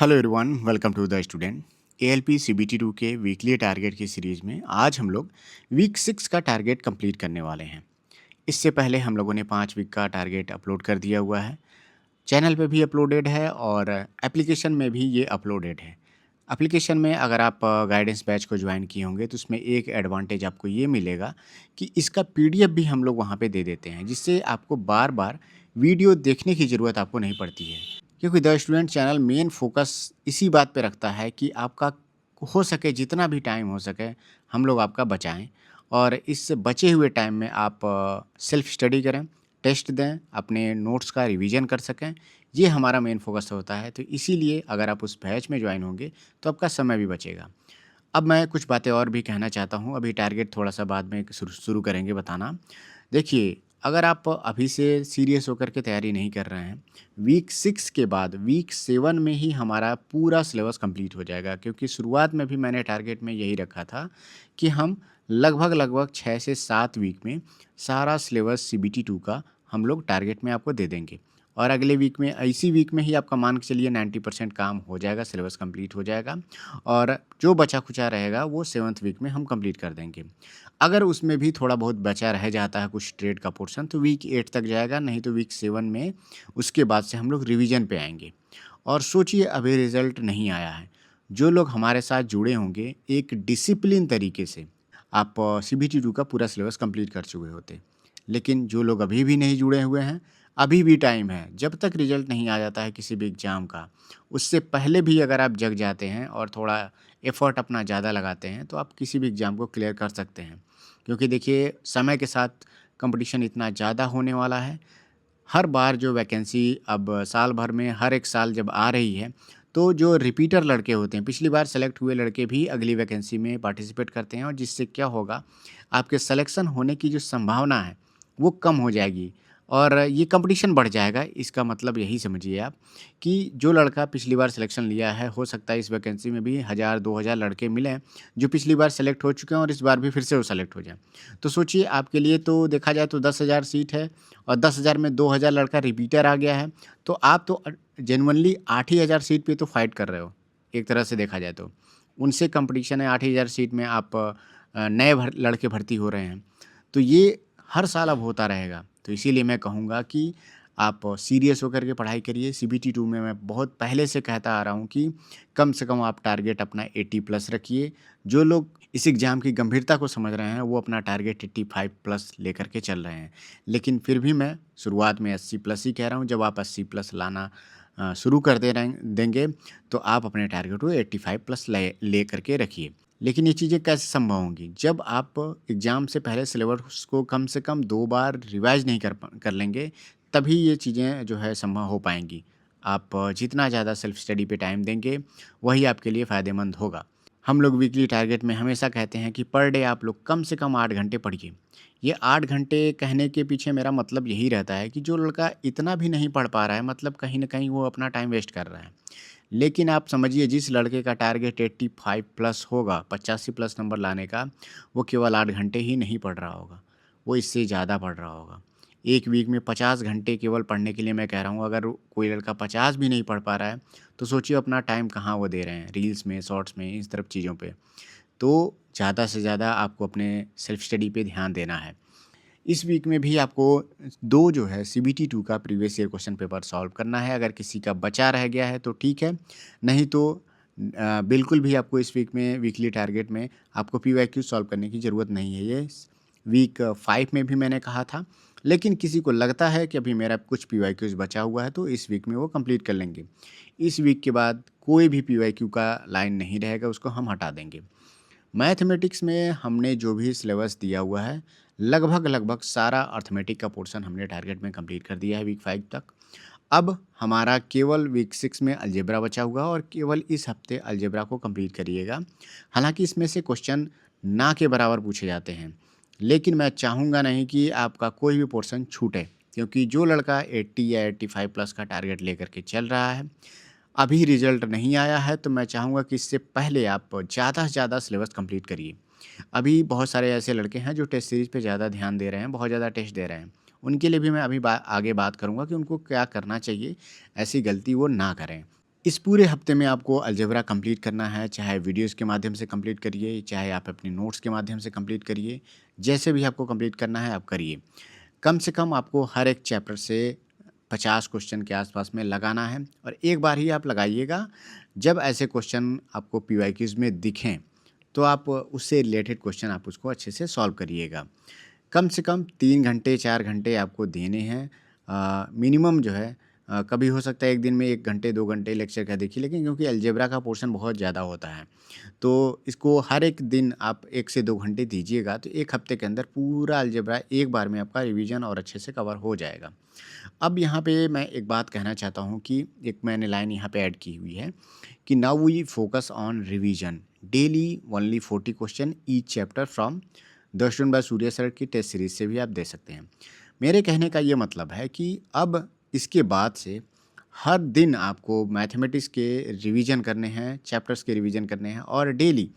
Hello everyone, welcome to the student. ALP CBT 2 के weekly target की series में आज हम लोग वीक 6 का टारगेट कंप्लीट करने वाले हैं। इससे पहले हम लोगों ने 5 वीक का टारगेट अपलोड कर दिया हुआ है। चैनल पे भी अपलोडेड है और एप्लीकेशन में भी ये अपलोडेड है। एप्लीकेशन में अगर आप गाइडेंस बैच को ज्वाइन किए होंगे तो उसमें एक एडवांटेज आपको ये मिलेगा कि इसका पीडीएफ भी हम लोग वहाँ पे दे देते हैं, जिससे आपको बार-बार वीडियो देखने की ज़रूरत आपको नहीं पड़ती है। क्योंकि the student channel main focus इसी बात पे रखता है कि आपका हो सके जितना भी टाइम हो सके हम लोग आपका बचाएँ और इस बचे हुए टाइम में आप सेल्फ स्टडी करें, टेस्ट दें, अपने नोट्स का रिवीजन कर सकें। ये हमारा मेन फ़ोकस होता है, तो इसीलिए अगर आप उस बैच में जॉइन होंगे तो आपका समय भी बचेगा। अब मैं कुछ बातें और भी कहना चाहता हूँ, अभी टारगेट थोड़ा-सा बाद में शुरू शुरू करेंगे बताना। देखिए, अगर आप अभी से सीरियस होकर के तैयारी नहीं कर रहे हैं, वीक 6 के बाद वीक 7 में ही हमारा पूरा सिलेबस कंप्लीट हो जाएगा, क्योंकि शुरुआत में भी मैंने टारगेट में यही रखा था कि हम लगभग-लगभग 6 से 7 वीक में सारा सिलेबस सीबीटी 2 का हम लोग टारगेट में आपको दे देंगे। और अगले वीक में इसी वीक में ही आपका मान के चलिए 90% काम हो जाएगा, सिलेबस कंप्लीट हो जाएगा और जो बचा-खुचा रहेगा वो 7th वीक में हम कंप्लीट कर देंगे। अगर उसमें भी थोड़ा बहुत बचा रह जाता है कुछ ट्रेड का पोर्शन तो वीक 8 तक जाएगा, नहीं तो वीक 7 में उसके बाद से हम लोग रिवीजन पे आएँगे। और सोचिए अभी रिज़ल्ट नहीं आया है। जो लोग हमारे साथ जुड़े होंगे एक डिसिप्लिन तरीके से आप सीबीटी 2 का पूरा सिलेबस कंप्लीट कर चुके होते। लेकिन जो लोग अभी भी नहीं जुड़े हुए हैं, अभी भी टाइम है। जब तक रिज़ल्ट नहीं आ जाता है किसी भी एग्ज़ाम का, उससे पहले भी अगर आप जग जाते हैं और थोड़ा एफ़र्ट अपना ज़्यादा लगाते हैं, तो आप किसी भी एग्ज़ाम को क्लियर कर सकते हैं। क्योंकि देखिए समय के साथ कंपटीशन इतना ज़्यादा होने वाला है, हर बार जो वैकेंसी अब साल भर में हर एक साल जब आ रही है, तो जो रिपीटर लड़के होते हैं, पिछली बार सेलेक्ट हुए लड़के भी अगली वैकेंसी में पार्टिसिपेट करते हैं और जिससे क्या होगा, आपके सिलेक्शन होने की जो संभावना है, वो कम हो जाएगी और ये कॉम्पिटिशन बढ़ जाएगा। इसका मतलब यही समझिए आप कि जो लड़का पिछली बार सिलेक्शन लिया है, हो सकता है इस वैकेंसी में भी 1000-2000 लड़के मिलें, जो पिछली बार सेलेक्ट हो चुके हैं और इस बार भी फिर से वो सेलेक्ट हो जाएँ। तो सोचिए आपके लिए तो देखा जाए तो 10,000 सीट है और 10,000 में 2,000 लड़का रिपीटर आ गया है, तो आप तो जेनुइनली 8 ही हज़ार सीट पे तो फाइट कर रहे हो, एक तरह से देखा जाए तो। उनसे कॉम्पिटिशन है 8 ही हज़ार सीट में आप नए लड़के भर्ती हो रहे हैं। तो ये हर साल अब होता रहेगा। तो इसीलिए मैं कहूँगा कि आप सीरियस होकर के पढ़ाई करिए। सीबीटी 2 में मैं बहुत पहले से कहता आ रहा हूँ कि कम से कम आप टारगेट अपना 80 प्लस रखिए। जो लोग इस एग्ज़ाम की गंभीरता को समझ रहे हैं, वो अपना टारगेट 85 प्लस लेकर के चल रहे हैं। लेकिन फिर भी मैं शुरुआत में 80 प्लस ही कह रहा हूँ, जब आप 80 प्लस लाना शुरू कर देंगे, तो आप अपने टारगेट को 85 प्लस ले करके रखिए। लेकिन ये चीज़ें कैसे संभव होंगी? जब आप एग्ज़ाम से पहले सिलेबस को कम से कम 2 बार रिवाइज़ नहीं कर लेंगे, तभी ये चीज़ें जो है संभव हो पाएँगी। आप जितना ज़्यादा सेल्फ स्टडी पे टाइम देंगे, वही आपके लिए फ़ायदेमंद होगा। हम लोग वीकली टारगेट में हमेशा कहते हैं कि पर डे आप लोग कम से कम 8 घंटे पढ़िए। ये 8 घंटे कहने के पीछे मेरा मतलब यही रहता है कि जो लड़का इतना भी नहीं पढ़ पा रहा है, मतलब कहीं न कहीं वो अपना टाइम वेस्ट कर रहा है। लेकिन आप समझिए जिस लड़के का टारगेट 85 प्लस होगा, 85 प्लस नंबर लाने का, वो केवल 8 घंटे ही नहीं पढ़ रहा होगा, वो इससे ज़्यादा पढ़ रहा होगा। 1 वीक में 50 घंटे केवल पढ़ने के लिए मैं कह रहा हूँ, अगर कोई लड़का 50 भी नहीं पढ़ पा रहा है, तो सोचिए अपना टाइम कहाँ वो दे रहे हैं, रील्स में, शॉर्ट्स में, इस तरफ चीज़ों पे। तो ज़्यादा से ज़्यादा आपको अपने सेल्फ स्टडी पे ध्यान देना है। इस वीक में भी आपको 2 जो है सीबीटी 2 का previous year question paper solve करना है। अगर किसी का बचा रह गया है तो ठीक है, नहीं तो बिल्कुल भी आपको इस वीक में वीकली टारगेट में आपको पीवाईक्यू सॉल्व करने की ज़रूरत नहीं है। ये वीक 5 में भी मैंने कहा था, लेकिन किसी को लगता है कि अभी मेरा कुछ पीवाईक्यूज़ बचा हुआ है तो इस वीक में वो कंप्लीट कर लेंगे। इस वीक के बाद कोई भी पीवाईक्यू का लाइन नहीं रहेगा, उसको हम हटा देंगे। मैथमेटिक्स में हमने जो भी सिलेबस दिया हुआ है, लगभग-लगभग सारा अर्थमेटिक का पोर्शन हमने टारगेट में कंप्लीट कर दिया है वीक 5 तक। अब हमारा केवल वीक 6 में अलजेब्रा बचा हुआ है और केवल इस हफ्ते अलजेब्रा को कंप्लीट करिएगा। हालाँकि इसमें से क्वेश्चन ना के बराबर पूछे जाते हैं, लेकिन मैं चाहूँगा नहीं कि आपका कोई भी पोर्शन छूटे, क्योंकि जो लड़का 80 या 85 प्लस का टारगेट लेकर के चल रहा है, अभी रिजल्ट नहीं आया है, तो मैं चाहूँगा कि इससे पहले आप ज़्यादा से ज़्यादा सिलेबस कंप्लीट करिए। अभी बहुत सारे ऐसे लड़के हैं जो टेस्ट सीरीज़ पे ज़्यादा ध्यान दे रहे हैं, बहुत ज़्यादा टेस्ट दे रहे हैं। उनके लिए भी मैं अभी आगे बात करूँगा कि उनको क्या करना चाहिए, ऐसी गलती वो ना करें। इस पूरे हफ्ते में आपको अलजेब्रा कंप्लीट करना है, चाहे वीडियोज़ के माध्यम से कंप्लीट करिए, चाहे आप अपने नोट्स के माध्यम से कंप्लीट करिए, जैसे भी आपको कंप्लीट करना है आप करिए। कम से कम आपको हर एक चैप्टर से 50 क्वेश्चन के आसपास में लगाना है और एक बार ही आप लगाइएगा। जब ऐसे क्वेश्चन आपको पीवाईक्यूज़ में दिखें, तो आप उससे रिलेटेड क्वेश्चन आप उसको अच्छे से सॉल्व करिएगा। कम से कम 3 घंटे 4 घंटे आपको देने हैं। मिनिमम जो है कभी हो सकता है 1 दिन में 1 घंटे 2 घंटे लेक्चर का देखिए, लेकिन क्योंकि अलजेब्रा का पोर्शन बहुत ज़्यादा होता है, तो इसको हर एक दिन आप 1 से 2 घंटे दीजिएगा, तो 1 हफ्ते के अंदर पूरा अलजेब्रा एक बार में आपका रिवीजन और अच्छे से कवर हो जाएगा। अब यहाँ पे मैं एक बात कहना चाहता हूँ कि एक मैंने लाइन यहाँ पे ऐड की हुई है कि now we focus on revision daily only 40 question each chapter from the student by Surya sir की टेस्ट सीरीज से भी आप दे सकते हैं। मेरे कहने का ये मतलब है कि अब इसके बाद से हर दिन आपको मैथमेटिक्स के रिवीजन करने हैं, चैप्टर्स के रिवीजन करने हैं और डेली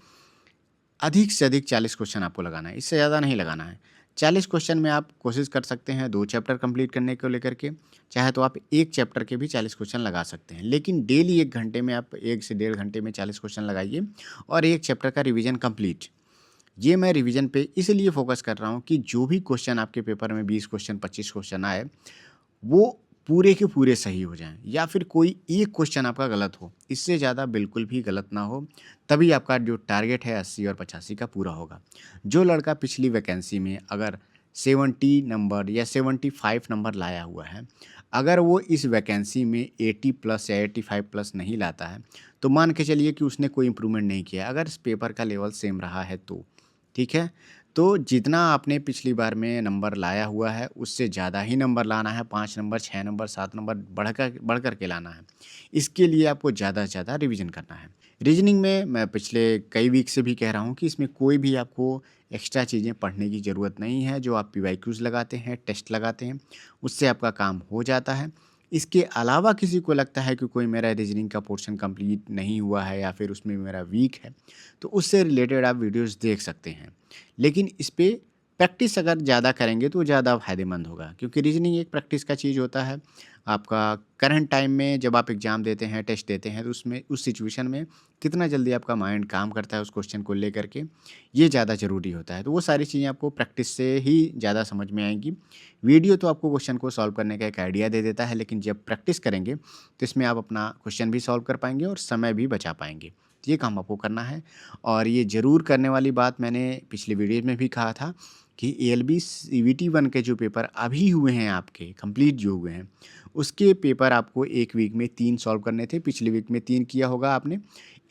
अधिक से अधिक 40 क्वेश्चन आपको लगाना है, इससे ज़्यादा नहीं लगाना है। 40 क्वेश्चन में आप कोशिश कर सकते हैं 2 चैप्टर कंप्लीट करने को लेकर के, चाहे तो आप 1 चैप्टर के भी 40 क्वेश्चन लगा सकते हैं। लेकिन डेली 1 घंटे में आप 1 से डेढ़ घंटे में 40 क्वेश्चन लगाइए और 1 चैप्टर का रिवीजन कंप्लीट। ये मैं रिवीजन पे इसलिए फोकस कर रहा हूँ कि जो भी क्वेश्चन आपके पेपर में 20 क्वेश्चन 25 क्वेश्चन आए, वो पूरे के पूरे सही हो जाएँ या फिर कोई एक क्वेश्चन आपका गलत हो, इससे ज़्यादा बिल्कुल भी गलत ना हो, तभी आपका जो टारगेट है 80 और 85 का पूरा होगा। जो लड़का पिछली वैकेंसी में अगर 70 नंबर या 75 नंबर लाया हुआ है, अगर वो इस वैकेंसी में 80 प्लस या 85 प्लस नहीं लाता है, तो मान के चलिए कि उसने कोई इम्प्रूवमेंट नहीं किया, अगर इस पेपर का लेवल सेम रहा है तो। ठीक है? तो जितना आपने पिछली बार में नंबर लाया हुआ है, उससे ज़्यादा ही नंबर लाना है, 5 नंबर, 6 नंबर, 7 नंबर बढ़ कर के लाना है। इसके लिए आपको ज़्यादा से ज़्यादा रिवीजन करना है। रीजनिंग में मैं पिछले कई वीक से भी कह रहा हूँ कि इसमें कोई भी आपको एक्स्ट्रा चीज़ें पढ़ने की ज़रूरत नहीं है, जो आप पीवाईक्यूज़ लगाते हैं, टेस्ट लगाते हैं, उससे आपका काम हो जाता है। इसके अलावा किसी को लगता है कि कोई मेरा रीजनिंग का पोर्शन कंप्लीट नहीं हुआ है या फिर उसमें मेरा वीक है, तो उससे रिलेटेड आप वीडियोज़ देख सकते हैं। लेकिन इस पे प्रैक्टिस अगर ज़्यादा करेंगे तो ज़्यादा फ़ायदेमंद होगा, क्योंकि रीजनिंग एक प्रैक्टिस का चीज़ होता है। आपका करंट टाइम में जब आप एग्ज़ाम देते हैं, टेस्ट देते हैं, तो उसमें उस सिचुएशन में कितना जल्दी आपका माइंड काम करता है उस क्वेश्चन को लेकर के, ये ज़्यादा ज़रूरी होता है। तो वो सारी चीज़ें आपको प्रैक्टिस से ही ज़्यादा समझ में आएँगी। वीडियो तो आपको क्वेश्चन को सॉल्व करने का एक आइडिया दे देता है, लेकिन जब प्रैक्टिस करेंगे तो इसमें आप अपना क्वेश्चन भी सॉल्व कर पाएँगे और समय भी बचा पाएँगे। तो ये काम आपको करना है और ये ज़रूर करने वाली बात मैंने पिछले वीडियो में भी कहा था कि एएलबी सीवीटी 1 के जो पेपर अभी हुए हैं आपके कंप्लीट जो हुए हैं, उसके पेपर आपको 1 वीक में 3 सॉल्व करने थे। पिछले वीक में 3 किया होगा आपने,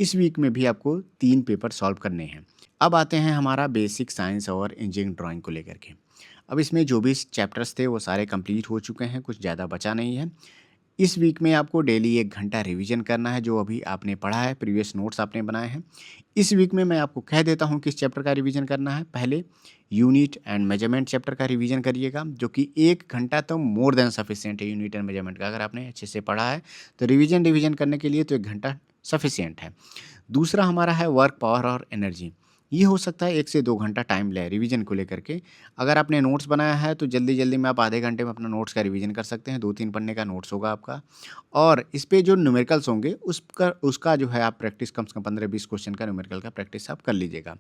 इस वीक में भी आपको 3 पेपर सॉल्व करने हैं। अब आते हैं हमारा बेसिक साइंस और इंजीनियरिंग ड्राइंग को लेकर के। अब इसमें जो भी चैप्टर्स थे वो सारे कंप्लीट हो चुके हैं, कुछ ज़्यादा बचा नहीं है। इस वीक में आपको डेली 1 घंटा रिवीजन करना है, जो अभी आपने पढ़ा है, प्रीवियस नोट्स आपने बनाए हैं। इस वीक में मैं आपको कह देता हूँ किस चैप्टर का रिवीजन करना है। पहले यूनिट एंड मेजरमेंट चैप्टर का रिवीजन करिएगा, जो कि 1 घंटा तो मोर देन सफिशिएंट है यूनिट एंड मेजरमेंट का। अगर आपने अच्छे से पढ़ा है, तो रिवीजन करने के लिए तो 1 घंटा सफिशिएंट है। दूसरा हमारा है वर्क, पावर और एनर्जी। ये हो सकता है 1 से 2 घंटा टाइम ले रिवीजन को लेकर के। अगर आपने नोट्स बनाया है तो जल्दी-जल्दी में आप आधे घंटे में अपना नोट्स का रिवीजन कर सकते हैं, 2-3 पन्ने का नोट्स होगा आपका। और इस पे जो न्यूमेरिकल्स होंगे उसका उसका जो है आप प्रैक्टिस कम से कम 15-20 क्वेश्चन का न्यूमेरिकल का प्रैक्टिस आप कर लीजिएगा।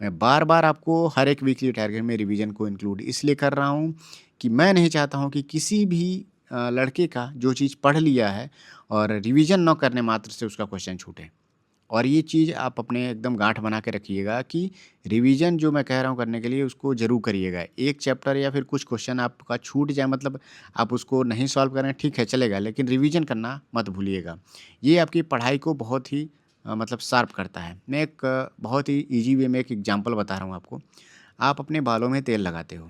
मैं बार-बार आपको हर एक वीकली टारगेट में रिवीजन को इंक्लूड इसलिए कर रहा हूँ कि मैं नहीं चाहता हूँ कि किसी भी लड़के का जो चीज़ पढ़ लिया है और रिवीजन ना करने मात्र से उसका क्वेश्चन छूटे। और ये चीज़ आप अपने एकदम गाँठ बना के रखिएगा कि रिवीजन जो मैं कह रहा हूँ करने के लिए उसको ज़रूर करिएगा। एक चैप्टर या फिर कुछ क्वेश्चन आपका छूट जाए, मतलब आप उसको नहीं सॉल्व करें, ठीक है चलेगा, लेकिन रिवीजन करना मत भूलिएगा। ये आपकी पढ़ाई को बहुत ही मतलब शार्प करता है। मैं एक बहुत ही ईज़ी वे में एक एग्ज़ाम्पल बता रहा हूँ आपको। आप अपने बालों में तेल लगाते हो,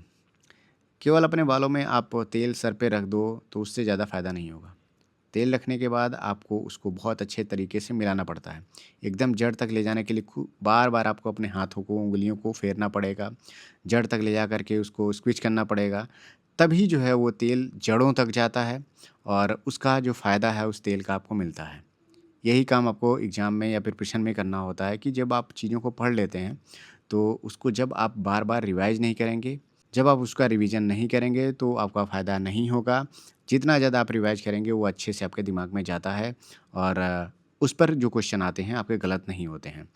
केवल अपने बालों में आप तेल सर पे रख दो तो उससे ज़्यादा फ़ायदा नहीं होगा। तेल रखने के बाद आपको उसको बहुत अच्छे तरीके से मिलाना पड़ता है। एकदम जड़ तक ले जाने के लिए बार-बार आपको अपने हाथों को, उँगलियों को फेरना पड़ेगा। जड़ तक ले जा कर के उसको स्क्विच करना पड़ेगा। तभी जो है वो तेल जड़ों तक जाता है और उसका जो फ़ायदा है उस तेल का आपको मिलता है। यही काम आपको एग्ज़ाम में या प्रिपरेशन में करना होता है कि जब आप चीज़ों को पढ़ लेते हैं, तो उसको जब आप बार-बार रिवाइज़ नहीं करेंगे, जब आप उसका रिवीजन नहीं करेंगे तो आपका फ़ायदा नहीं होगा। जितना ज़्यादा आप रिवाइज़ करेंगे वो अच्छे से आपके दिमाग में जाता है और उस पर जो क्वेश्चन आते हैं आपके गलत नहीं होते हैं।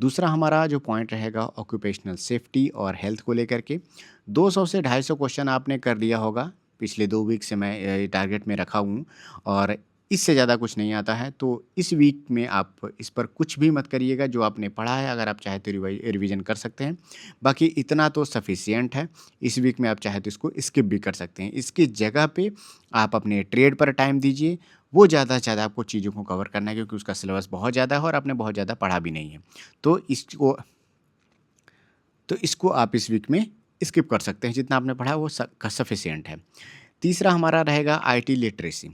दूसरा हमारा जो पॉइंट रहेगा ऑक्यूपेशनल सेफ्टी और हेल्थ को लेकर के 200 से 250 क्वेश्चन आपने कर लिया होगा। पिछले 2 वीक से मैं टारगेट में रखा हूँ और इससे ज़्यादा कुछ नहीं आता है। तो इस वीक में आप इस पर कुछ भी मत करिएगा, जो आपने पढ़ा है अगर आप चाहें तो रिवीजन कर सकते हैं। बाकी इतना तो सफिशिएंट है। इस वीक में आप चाहें तो इसको स्किप भी कर सकते हैं। इसकी जगह पे आप अपने ट्रेड पर टाइम दीजिए। वो ज़्यादा से ज़्यादा आपको चीज़ों को कवर करना है, क्योंकि उसका सिलेबस बहुत ज़्यादा है और आपने बहुत ज़्यादा पढ़ा भी नहीं है। तो इसको आप इस वीक में स्किप कर सकते हैं। जितना आपने पढ़ा है वो सफिशिएंट है। तीसरा हमारा रहेगा आईटी लिटरेसी।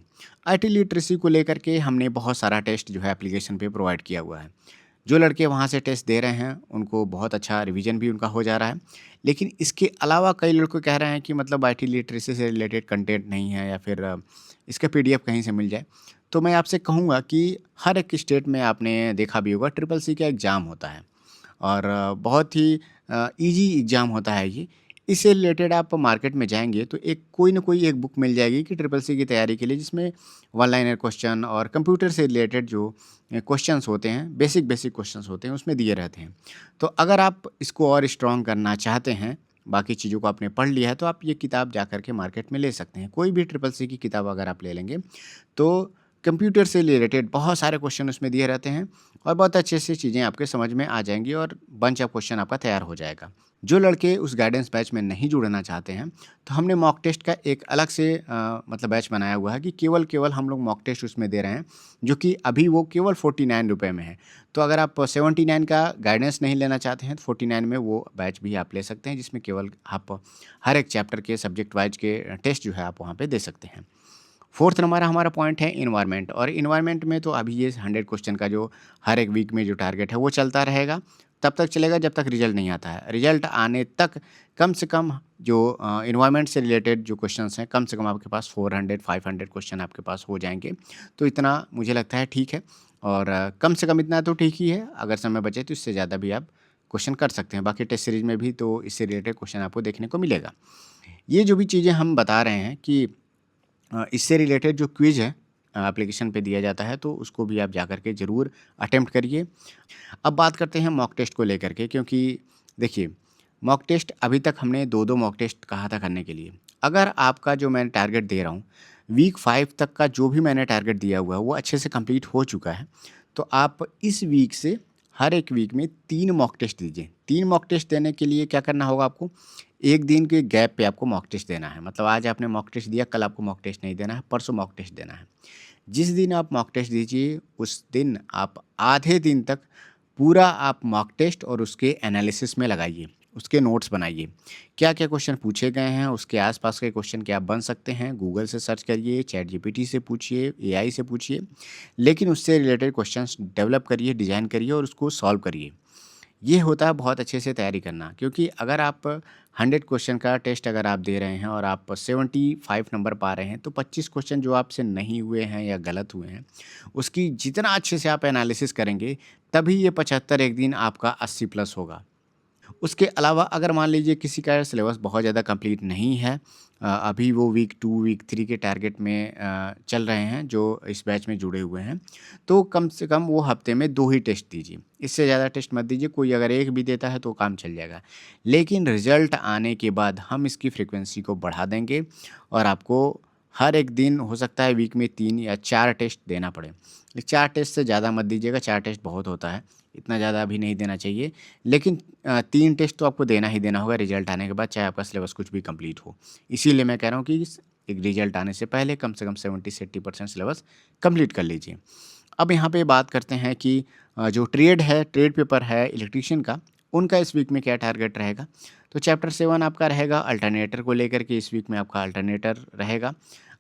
आईटी लिटरेसी को लेकर के हमने बहुत सारा टेस्ट जो है एप्लीकेशन पे प्रोवाइड किया हुआ है। जो लड़के वहाँ से टेस्ट दे रहे हैं उनको बहुत अच्छा रिवीजन भी उनका हो जा रहा है। लेकिन इसके अलावा कई लड़के कह रहे हैं कि मतलब आईटी लिटरेसी से रिलेटेड कंटेंट नहीं है, या फिर इसका पीडीएफ कहीं से मिल जाए। तो मैं आपसे कहूँगा कि हर एक स्टेट में आपने देखा भी होगा ट्रिपल सी का एग्ज़ाम होता है और बहुत ही ईज़ी एग्ज़ाम होता है ये। इससे रिलेटेड आप मार्केट में जाएँगे तो एक कोई न कोई एक बुक मिल जाएगी कि ट्रिपल सी की तैयारी के लिए, जिसमें वन लाइनर क्वेश्चन और कंप्यूटर से रिलेटेड जो क्वेश्चंस होते हैं, बेसिक क्वेश्चंस होते हैं, उसमें दिए रहते हैं। तो अगर आप इसको और स्ट्रॉन्ग करना चाहते हैं, बाकी चीज़ों को आपने पढ़ लिया है, तो आप ये किताब जा कर के मार्केट में ले सकते हैं। कोई भी ट्रिपल सी की किताब अगर आप ले लेंगे, तो कंप्यूटर से रिलेटेड बहुत सारे क्वेश्चन उसमें दिए रहते हैं और बहुत अच्छे से चीज़ें आपके समझ में आ जाएँगी और बंच ऑफ क्वेश्चन आपका तैयार हो जाएगा। जो लड़के उस गाइडेंस बैच में नहीं जुड़ना चाहते हैं, तो हमने मॉक टेस्ट का एक अलग से मतलब बैच बनाया हुआ है कि केवल हम लोग मॉक टेस्ट उसमें दे रहे हैं, जो कि अभी वो केवल ₹49 में है। तो अगर आप 79 का गाइडेंस नहीं लेना चाहते हैं, तो 49 में वो बैच भी आप ले सकते हैं, जिसमें केवल आप हर एक चैप्टर के सब्जेक्ट वाइज़ के टेस्ट जो है आप वहाँ पे दे सकते हैं। फोर्थ नंबर हमारा पॉइंट है इन्वायरमेंट, और इन्वायरमेंट में तो अभी ये 100 क्वेश्चन का जो हर एक वीक में जो टारगेट है वो चलता रहेगा। तब तक चलेगा जब तक रिजल्ट नहीं आता है। रिजल्ट आने तक कम से कम जो इन्वायरमेंट से रिलेटेड जो क्वेश्चंस हैं, कम से कम आपके पास 400-500 क्वेश्चन आपके पास हो जाएंगे। तो इतना मुझे लगता है ठीक है, और कम से कम इतना तो ठीक ही है। अगर समय बचे तो इससे ज़्यादा भी आप क्वेश्चन कर सकते हैं। बाकी टेस्ट सीरीज में भी तो इससे रिलेटेड क्वेश्चन आपको देखने को मिलेगा। ये जो भी चीज़ें हम बता रहे हैं कि इससे रिलेटेड जो क्विज़ है एप्लीकेशन पे दिया जाता है, तो उसको भी आप जाकर के ज़रूर अटेम्प्ट करिए। अब बात करते हैं मॉक टेस्ट को लेकर के, क्योंकि देखिए, मॉक टेस्ट अभी तक हमने 2-2 मॉक टेस्ट कहा था करने के लिए। अगर आपका जो मैं टारगेट दे रहा हूँ, वीक 5 तक का जो भी मैंने टारगेट दिया हुआ है वो अच्छे से कंप्लीट हो चुका है, तो आप इस वीक से हर एक वीक में 3 मॉक टेस्ट दीजिए। 3 मॉक टेस्ट देने के लिए क्या करना होगा आपको, 1 दिन के गैप पे आपको मॉक टेस्ट देना है। मतलब आज आपने मॉक टेस्ट दिया, कल आपको मॉक टेस्ट नहीं देना है, परसों मॉक टेस्ट देना है। जिस दिन आप मॉक टेस्ट दीजिए, उस दिन आप आधे दिन तक पूरा आप मॉक टेस्ट और उसके एनालिसिस में लगाइए, उसके नोट्स बनाइए। क्या-क्या क्वेश्चन पूछे गए हैं, उसके आस-पास के क्वेश्चन क्या बन सकते हैं, गूगल से सर्च करिए, चैट जीपीटी से पूछिए, एआई से पूछिए, लेकिन उससे रिलेटेड क्वेश्चन्स डेवलप करिए, डिज़ाइन करिए और उसको सॉल्व करिए। ये होता है बहुत अच्छे से तैयारी करना, क्योंकि अगर आप 100 क्वेश्चन का टेस्ट अगर आप दे रहे हैं और आप 75 नंबर पा रहे हैं, तो 25 क्वेश्चन जो आपसे नहीं हुए हैं या गलत हुए हैं, उसकी जितना अच्छे से आप एनालिसिस करेंगे, तभी ये 75 एक दिन आपका 80 प्लस होगा। उसके अलावा अगर मान लीजिए किसी का सिलेबस बहुत ज़्यादा कंप्लीट नहीं है, अभी वो वीक 2, वीक 3 के टारगेट में चल रहे हैं, जो इस बैच में जुड़े हुए हैं, तो कम से कम वो हफ्ते में 2 ही टेस्ट दीजिए। इससे ज़्यादा टेस्ट मत दीजिए। कोई अगर 1 भी देता है तो काम चल जाएगा। लेकिन रिज़ल्ट आने के बाद हम इसकी फ्रीक्वेंसी को बढ़ा देंगे और आपको हर एक दिन हो सकता है वीक में 3 या 4 टेस्ट देना पड़े। 4 टेस्ट से ज़्यादा मत दीजिएगा, 4 टेस्ट बहुत होता है, इतना ज़्यादा भी नहीं देना चाहिए। लेकिन 3 टेस्ट तो आपको देना ही देना होगा रिजल्ट आने के बाद, चाहे आपका सिलेबस कुछ भी कंप्लीट हो। इसीलिए मैं कह रहा हूँ कि एक रिजल्ट आने से पहले कम से कम 70 से 80% सिलेबस कंप्लीट कर लीजिए। अब यहाँ पे बात करते हैं कि जो ट्रेड है, ट्रेड पेपर है इलेक्ट्रीशियन का, उनका इस वीक में क्या टारगेट रहेगा। तो चैप्टर 7 आपका रहेगा अल्टरनेटर को लेकर के। इस वीक में आपका अल्टरनेटर रहेगा।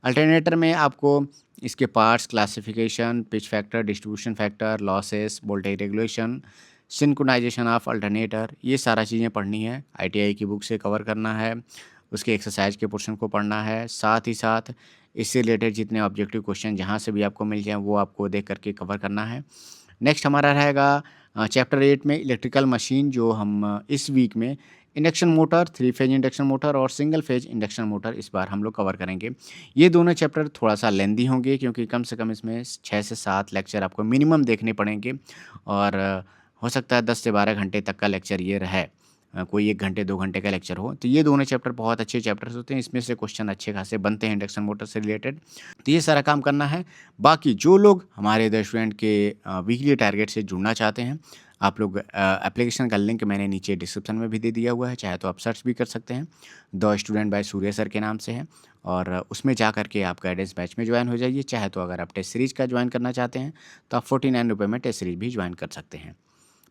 अल्टरनेटर में आपको इसके parts, classification, pitch factor, distribution factor, losses, voltage regulation, synchronisation of alternator, ये सारा चीज़ें पढ़नी है। आईटीआई की बुक से कवर करना है, उसके एक्सरसाइज के पोर्शन को पढ़ना है। साथ ही साथ इससे रिलेटेड जितने ऑब्जेक्टिव क्वेश्चन जहाँ से भी आपको मिल जाएँ, वो आपको देख करके कवर करना है। नेक्स्ट हमारा रहेगा चैप्टर 8 में इलेक्ट्रिकल मशीन जो हम इस वीक में induction motor, 3 phase induction motor और सिंगल फेज इंडक्शन मोटर इस बार हम लोग कवर करेंगे। ये दोनों चैप्टर थोड़ा-सा लेंदी होंगे क्योंकि कम से कम इसमें 6 से 7 लेक्चर आपको मिनिमम देखने पड़ेंगे और हो सकता है 10 से 12 घंटे तक का लेक्चर ये रहे। कोई 1 घंटे 2 घंटे का लेक्चर हो। तो ये दोनों चैप्टर बहुत अच्छे चैप्टर्स होते हैं, इसमें से क्वेश्चन अच्छे खासे बनते हैं इंडक्शन मोटर से रिलेटेड। तो ये सारा काम करना है। बाकी जो लोग हमारे द स्टूडेंट के वीकली टारगेट से जुड़ना चाहते हैं, आप लोग एप्लीकेशन का लिंक मैंने नीचे डिस्क्रिप्शन में भी दे दिया हुआ है, चाहे तो आप सर्च भी कर सकते हैं। The student by Surya sir के नाम से है और उसमें जा कर के आप गाइडेंस बैच में ज्वाइन हो जाइए। चाहे तो अगर आप टेस्ट सीरीज़ का ज्वाइन करना चाहते हैं, तो आप 49 रुपये में टेस्ट सीरीज़ भी ज्वाइन कर सकते हैं।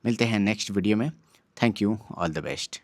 मिलते हैं नेक्स्ट वीडियो में। Thank you, all the best.